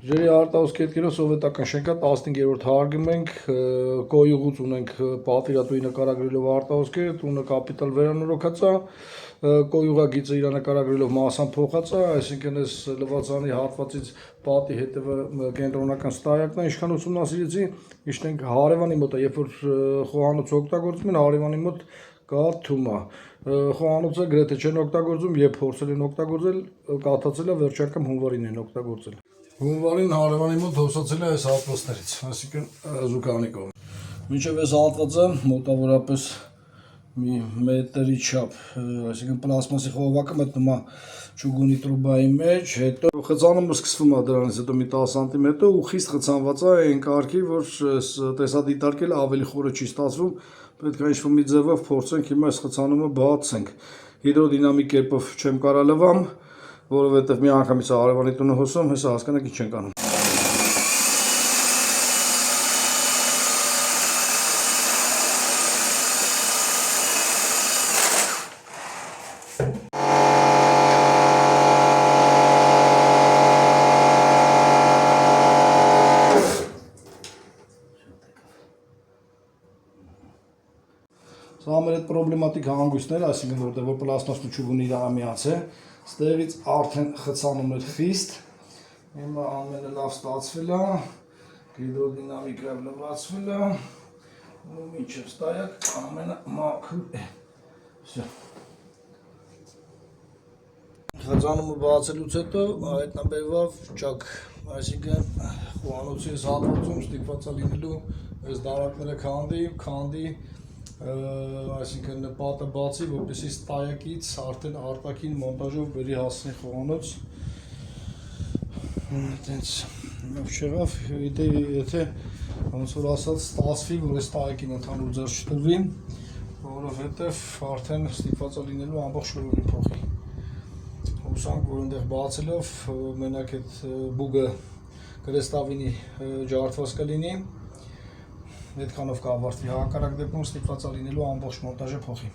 Ջրի արտահոսքերով սովետական շենքա 15-րդ հարգում ենք, կոյուղուց ունենք պատվիրատուի նկարագրելով արտահոսքերը, տունը կապիտալ վերանորոգած է, կոյուղագիծը իր նկարագրելով մասամբ փոխած է, այսինքն այս լվացանի հատվածից պատի հետևը կենտրոնական ստայակն է, ինչքան ուսումնասիրեցի, իշտենք հարևանի մոտ է, երբ որ խոհանոցը օգտագործում են, հարևանի մոտ կա թումա, խոհանոցը գրեթե չեն օգտագործում, երբ փորձել են օգտագործել, կաթացել է, վերջ անգամ հունվարին են օգտագործել։ Հունվարին հարևանի մոտ հոսացել է այս հատվածներից, այսինքն զուգանի կողմ։ Մինչև այս հատվածը մոտավորապես մի մետրի չափ, այսինքն պլաստմասի խողովակը մտնում է ճուգունի տրուբայի մեջ, հետո խցանումը սկսվում է դրանից հետո մի 10 սանտիմետր ու խիստ խցանված է այն կարգի, որ տեսադիտարկելը ավելի խորը չի ստացվում, պետք է ինչ-որ մի ձևով փորձենք հիմա այս խցանումը բացենք։ Հիդրոդինամիկ կերպով չեմ կարող լվամ, որովհետև մի անգամից հարևանի տունը հոսում, հեսա հասկանաք ինչ ենք անում։ Սա մեր այդ պրոբլեմատիկ հանգույցները, այսինքն որտեղ որ պլաստմասն ու ճուգունի իրար միած է, ստեղից արդեն խցանում էր խիստ, հիմա ամենը լավ ստացվել է, հիդրոդինամիկայով լվացվել է, ու մինչև ստայակ ամենը մաքուր է։ Խցանումը բացելուց հետո հայտնաբերվավ ճակ, այսինքն խոհանոցի այս հատվածում ստիպված է լինելու այս դարակները քանդի, այսինքն պատը բացի, որպեսզի ստայակից արդեն արտաքին մոնտաժով բերի հասնի խոհանոց։ Այդպես լավ չեղավ, եթե ոնց որ ասած ստացվի, որ այս ստայակին ընդհանուր ձեռք չտրվի, որովհետև արդեն ստիպված է լինելու ամբողջ շորովին փոխի։ Հուսանք, որ այնտեղ բացելով մենակ այդ բուգը կրեստավինի ջարդված կլինի, այդքանով կավարտվի, հակառակ դեպքում ստիպված է լինելու ամբողջ մոնտաժը փոխի։